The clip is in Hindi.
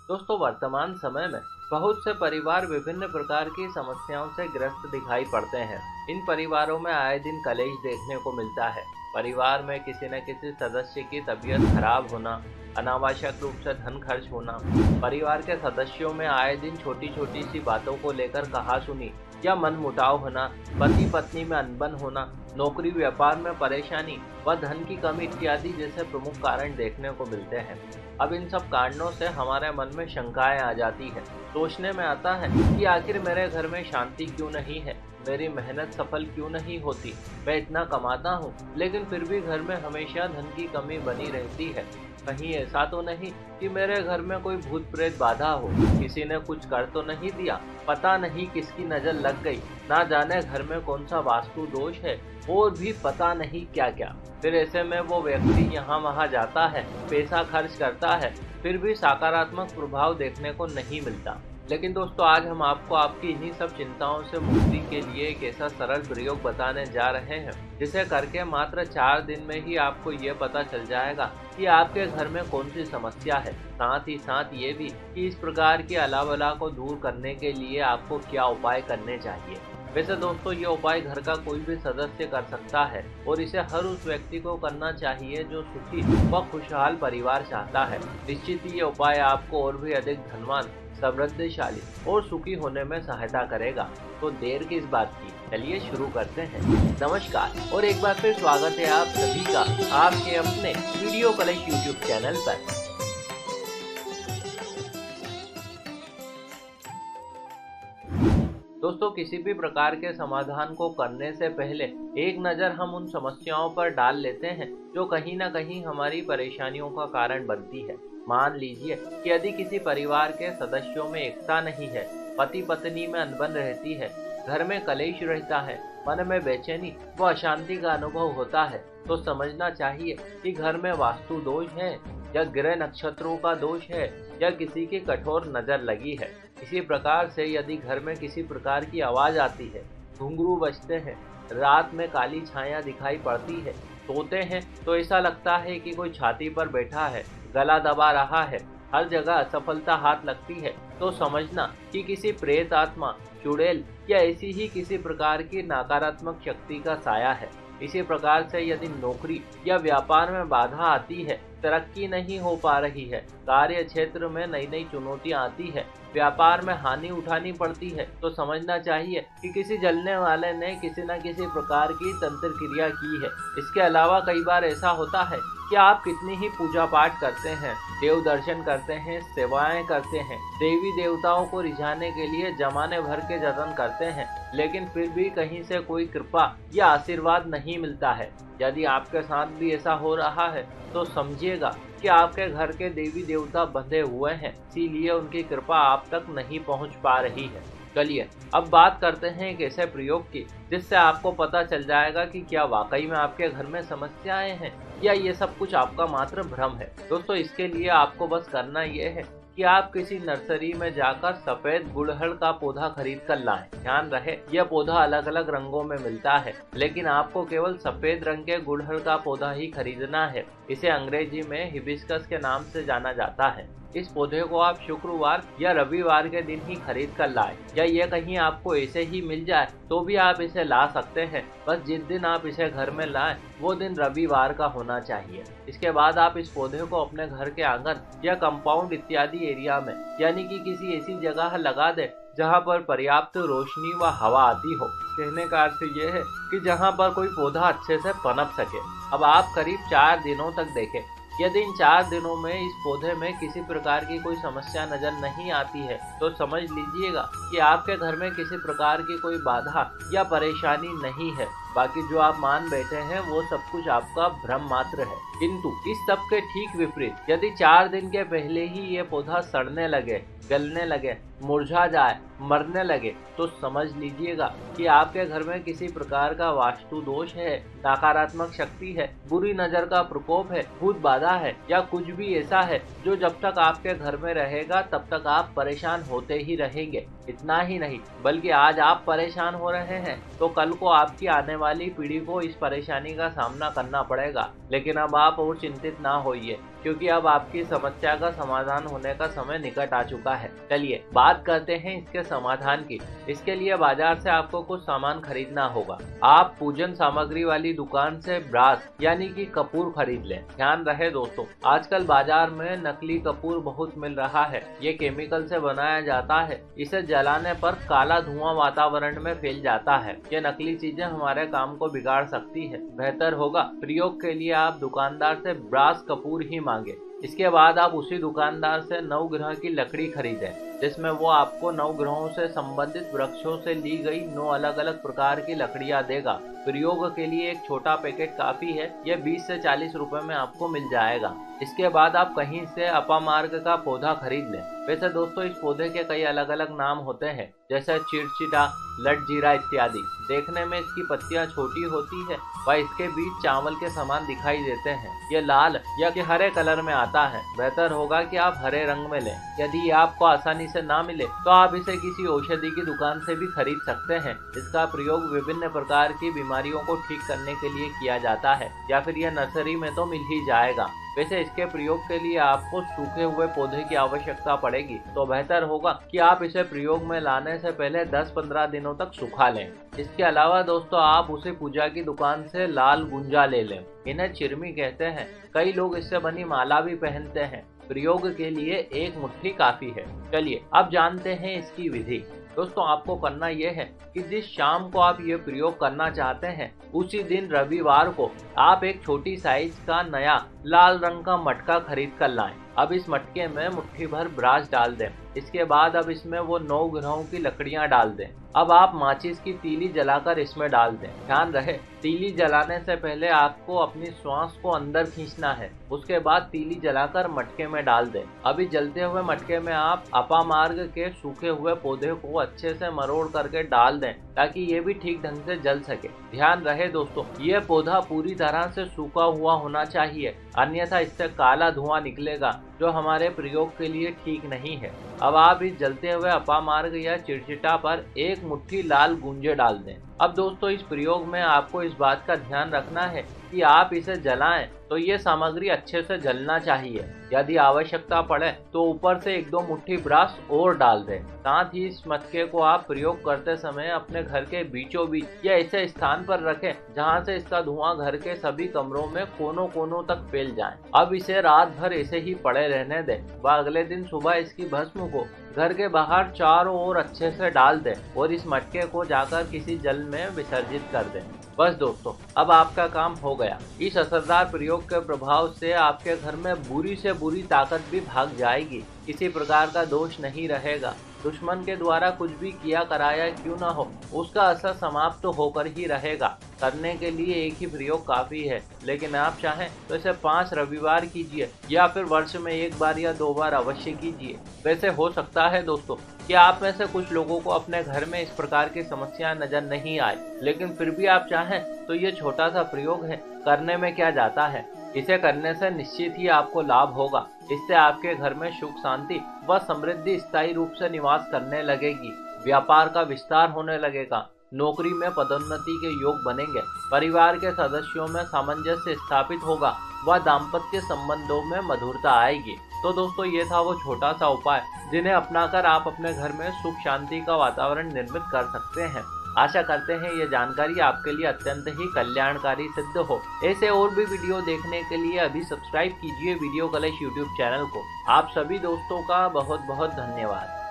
दोस्तों, वर्तमान समय में बहुत से परिवार विभिन्न प्रकार की समस्याओं से ग्रस्त दिखाई पड़ते हैं। इन परिवारों में आए दिन कलेश देखने को मिलता है। परिवार में किसी न किसी सदस्य की तबीयत खराब होना, अनावश्यक रूप से धन खर्च होना, परिवार के सदस्यों में आए दिन छोटी छोटी सी बातों को लेकर कहासुनी या मनमुटाव होना, पति पत्नी में अनबन होना, नौकरी व्यापार में परेशानी व धन की कमी इत्यादि जैसे प्रमुख कारण देखने को मिलते हैं। अब इन सब कारणों से हमारे मन में शंकाएं आ जाती है। सोचने में आता है कि आखिर मेरे घर में शांति क्यों नहीं है, मेरी मेहनत सफल क्यों नहीं होती। मैं इतना कमाता हूँ लेकिन फिर भी घर में हमेशा धन की कमी बनी रहती है। कहीं ऐसा तो नहीं कि मेरे घर में कोई भूत प्रेत बाधा हो, किसी ने कुछ कर तो नहीं दिया, पता नहीं किसकी नजर लग गई, ना जाने घर में कौन सा वास्तु दोष है, और भी पता नहीं क्या क्या। फिर ऐसे में वो व्यक्ति यहाँ वहाँ जाता है, पैसा खर्च करता है, फिर भी सकारात्मक प्रभाव देखने को नहीं मिलता। लेकिन दोस्तों, आज हम आपको आपकी इन्हीं सब चिंताओं से मुक्ति के लिए एक ऐसा सरल प्रयोग बताने जा रहे हैं जिसे करके मात्र 4 दिन में ही आपको ये पता चल जाएगा कि आपके घर में कौन सी समस्या है। साथ ही साथ ये भी कि इस प्रकार की अलावला को दूर करने के लिए आपको क्या उपाय करने चाहिए। वैसे दोस्तों, ये उपाय घर का कोई भी सदस्य कर सकता है और इसे हर उस व्यक्ति को करना चाहिए जो सुखी व खुशहाल परिवार चाहता है। निश्चित ही ये उपाय आपको और भी अधिक धनवान, समृद्धशाली और सुखी होने में सहायता करेगा। तो देर किस बात की, चलिए शुरू करते हैं। नमस्कार और एक बार फिर स्वागत है आप सभी का आपके अपने वीडियो कलेश यूट्यूब चैनल पर। दोस्तों, किसी भी प्रकार के समाधान को करने से पहले एक नज़र हम उन समस्याओं पर डाल लेते हैं जो कहीं ना कहीं हमारी परेशानियों का कारण बनती है। मान लीजिए कि यदि किसी परिवार के सदस्यों में एकता नहीं है, पति पत्नी में अनबन रहती है, घर में कलेश रहता है, मन में बेचैनी व अशांति का अनुभव होता है, तो समझना चाहिए कि घर में वास्तु दोष है या ग्रह नक्षत्रों का दोष है या किसी की कठोर नजर लगी है। इसी प्रकार से यदि घर में किसी प्रकार की आवाज आती है, घुंघरू बजते हैं, रात में काली छाया दिखाई पड़ती है, सोते हैं तो ऐसा लगता है कि कोई छाती पर बैठा है, गला दबा रहा है, हर जगह असफलता हाथ लगती है, तो समझना कि किसी प्रेत आत्मा, चुड़ैल या ऐसी ही किसी प्रकार की नकारात्मक शक्ति का साया है। इसी प्रकार से यदि नौकरी या व्यापार में बाधा आती है, तरक्की नहीं हो पा रही है, कार्य क्षेत्र में नई नई चुनौतियां आती है, व्यापार में हानि उठानी पड़ती है, तो समझना चाहिए कि किसी जलने वाले ने किसी न किसी प्रकार की तंत्र क्रिया की है। इसके अलावा कई बार ऐसा होता है कि आप कितनी ही पूजा पाठ करते हैं, देव दर्शन करते हैं, सेवाएं करते हैं, देवी देवताओं को रिझाने के लिए जमाने भर के जतन करते हैं, लेकिन फिर भी कहीं से कोई कृपा या आशीर्वाद नहीं मिलता है। यदि आपके साथ भी ऐसा हो रहा है तो समझिएगा कि आपके घर के देवी देवता बंधे हुए हैं, इसीलिए उनकी कृपा आप तक नहीं पहुंच पा रही है। चलिए अब बात करते हैं एक ऐसे प्रयोग की जिससे आपको पता चल जाएगा कि क्या वाकई में आपके घर में समस्याएं हैं या ये सब कुछ आपका मात्र भ्रम है। दोस्तों, इसके लिए आपको बस करना ये है कि आप किसी नर्सरी में जाकर सफेद गुड़हल का पौधा खरीद कर लाएं। ध्यान रहे, यह पौधा अलग अलग रंगों में मिलता है, लेकिन आपको केवल सफेद रंग के गुड़हल का पौधा ही खरीदना है। इसे अंग्रेजी में हिबिस्कस के नाम से जाना जाता है। इस पौधे को आप शुक्रवार या रविवार के दिन ही खरीद कर लाएं, या ये कहीं आपको ऐसे ही मिल जाए तो भी आप इसे ला सकते हैं। बस जिस दिन आप इसे घर में लाएं वो दिन रविवार का होना चाहिए। इसके बाद आप इस पौधे को अपने घर के आंगन या कंपाउंड इत्यादि एरिया में, यानी कि किसी ऐसी जगह लगा दें जहां पर पर्याप्त रोशनी व हवा आती हो। कहने का अर्थ ये है कि जहां पर कोई पौधा अच्छे से पनप सके। अब आप करीब 4 दिनों तक देखें। यदि इन 4 दिनों में इस पौधे में किसी प्रकार की कोई समस्या नजर नहीं आती है तो समझ लीजिएगा कि आपके घर में किसी प्रकार की कोई बाधा या परेशानी नहीं है। बाकी जो आप मान बैठे हैं वो सब कुछ आपका भ्रम मात्र है। किंतु इस सब के ठीक विपरीत यदि 4 दिन के पहले ही ये पौधा सड़ने लगे, गलने लगे, मुरझा जाए, मरने लगे, तो समझ लीजिएगा कि आपके घर में किसी प्रकार का वास्तु दोष है, नकारात्मक शक्ति है, बुरी नजर का प्रकोप है, भूत बाधा है या कुछ भी ऐसा है जो जब तक आपके घर में रहेगा तब तक आप परेशान होते ही रहेंगे। इतना ही नहीं, बल्कि आज आप परेशान हो रहे हैं तो कल को आपकी आने वाली पीढ़ी को इस परेशानी का सामना करना पड़ेगा। लेकिन अब आप और चिंतित ना होइए, क्योंकि अब आपकी समस्या का समाधान होने का समय निकट आ चुका है। चलिए बात करते हैं इसके समाधान की। इसके लिए बाजार से आपको कुछ सामान खरीदना होगा। आप पूजन सामग्री वाली दुकान से ब्रास यानी कि कपूर खरीद लें। ध्यान रहे दोस्तों, आजकल बाजार में नकली कपूर बहुत मिल रहा है। ये केमिकल से बनाया जाता है। इसे जलाने पर काला धुआं वातावरण में फैल जाता है। ये नकली चीजें हमारे काम को बिगाड़ सकती है। बेहतर होगा प्रयोग के लिए आप दुकानदार से ब्रास कपूर ही मांगे। इसके बाद आप उसी दुकानदार से नवग्रह की लकड़ी खरीदें, जिसमें वो आपको नवग्रहों से संबंधित वृक्षों से ली गई 9 अलग अलग प्रकार की लकड़ियां देगा। प्रयोग के लिए एक छोटा पैकेट काफी है। यह 20 से 40 रुपए में आपको मिल जाएगा। इसके बाद आप कहीं से अपामार्ग का पौधा खरीद लें। वैसे दोस्तों इस पौधे के कई अलग अलग नाम होते हैं, जैसे चिड़चिटा, लटजीरा इत्यादि। देखने में इसकी पत्तियां छोटी होती है व इसके बीज चावल के समान दिखाई देते हैं। ये लाल या कि हरे कलर में आता है। बेहतर होगा कि आप हरे रंग में लें। यदि आपको आसानी से ना मिले तो आप इसे किसी औषधि की दुकान से भी खरीद सकते हैं। इसका प्रयोग विभिन्न प्रकार की बीमारियों को ठीक करने के लिए किया जाता है, या फिर यह नर्सरी में तो मिल ही जाएगा। वैसे इसके प्रयोग के लिए आपको सूखे हुए पौधे की आवश्यकता पड़ेगी, तो बेहतर होगा कि आप इसे प्रयोग में लाने से पहले 10-15 दिनों तक सुखा लें। इसके अलावा दोस्तों आप उसे पूजा की दुकान से लाल गुंजा ले लें। इन्हें चिरमी कहते हैं। कई लोग इससे बनी माला भी पहनते हैं। प्रयोग के लिए 1 मुट्ठी काफी है। चलिए अब जानते हैं इसकी विधि। दोस्तों आपको करना यह है कि जिस शाम को आप ये प्रयोग करना चाहते हैं, उसी दिन रविवार को आप एक छोटी साइज का नया लाल रंग का मटका खरीद कर लाएं। अब इस मटके में मुट्ठी भर ब्रास डाल दें। इसके बाद अब इसमें वो 9 ग्रहों की लकड़ियां डाल दें। अब आप माचिस की तीली जलाकर इसमें डाल दें। ध्यान रहे, तीली जलाने से पहले आपको अपनी श्वास को अंदर खींचना है। उसके बाद तीली जलाकर मटके में डाल दें। अभी जलते हुए मटके में आप अपामार्ग के सूखे हुए पौधे को अच्छे से मरोड़ करके डाल दें, ताकि ये भी ठीक ढंग से जल सके। ध्यान रहे दोस्तों, ये पौधा पूरी तरह से सूखा हुआ होना चाहिए, अन्यथा इससे काला धुआं निकलेगा जो हमारे प्रयोग के लिए ठीक नहीं है। अब आप इस जलते हुए अपामार्ग या चिड़चिटा पर 1 मुट्ठी लाल गुंजे डाल दें। अब दोस्तों इस प्रयोग में आपको इस बात का ध्यान रखना है कि आप इसे जलाएं तो ये सामग्री अच्छे से जलना चाहिए। यदि आवश्यकता पड़े तो ऊपर से 1-2 मुट्ठी ब्रास और डाल दें। साथ ही इस मटके को आप प्रयोग करते समय अपने घर के बीचों बीच या ऐसे स्थान पर रखें जहां से इसका धुआं घर के सभी कमरों में कोनों कोनों तक फैल जाए। अब इसे रात भर ऐसे ही पड़े रहने दें व अगले दिन सुबह इसकी भस्म को घर के बाहर चारों ओर अच्छे से डाल दें और इस मटके को जाकर किसी जल में विसर्जित कर दें। बस दोस्तों अब आपका काम हो गया। इस असरदार प्रयोग के प्रभाव से आपके घर में बुरी से बुरी ताकत भी भाग जाएगी। किसी प्रकार का दोष नहीं रहेगा। दुश्मन के द्वारा कुछ भी किया कराया क्यों ना हो, उसका असर समाप्त तो होकर ही रहेगा। करने के लिए एक ही प्रयोग काफी है, लेकिन आप चाहें तो इसे 5 रविवार कीजिए या फिर वर्ष में 1 बार या 2 बार अवश्य कीजिए। वैसे हो सकता है दोस्तों कि आप में से कुछ लोगों को अपने घर में इस प्रकार की समस्याएं नजर नहीं आए, लेकिन फिर भी आप चाहें तो ये छोटा सा प्रयोग है, करने में क्या जाता है। इसे करने से निश्चित ही आपको लाभ होगा। इससे आपके घर में सुख शांति व समृद्धि स्थायी रूप से निवास करने लगेगी। व्यापार का विस्तार होने लगेगा। नौकरी में पदोन्नति के योग बनेंगे। परिवार के सदस्यों में सामंजस्य स्थापित होगा व दाम्पत्य संबंधों में मधुरता आएगी। तो दोस्तों ये था वो छोटा सा उपाय जिन्हें अपनाकर आप अपने घर में सुख शांति का वातावरण निर्मित कर सकते हैं। आशा करते हैं ये जानकारी आपके लिए अत्यंत ही कल्याणकारी सिद्ध हो। ऐसे और भी वीडियो देखने के लिए अभी सब्सक्राइब कीजिए वीडियो कलेश यूट्यूब चैनल को। आप सभी दोस्तों का बहुत बहुत धन्यवाद।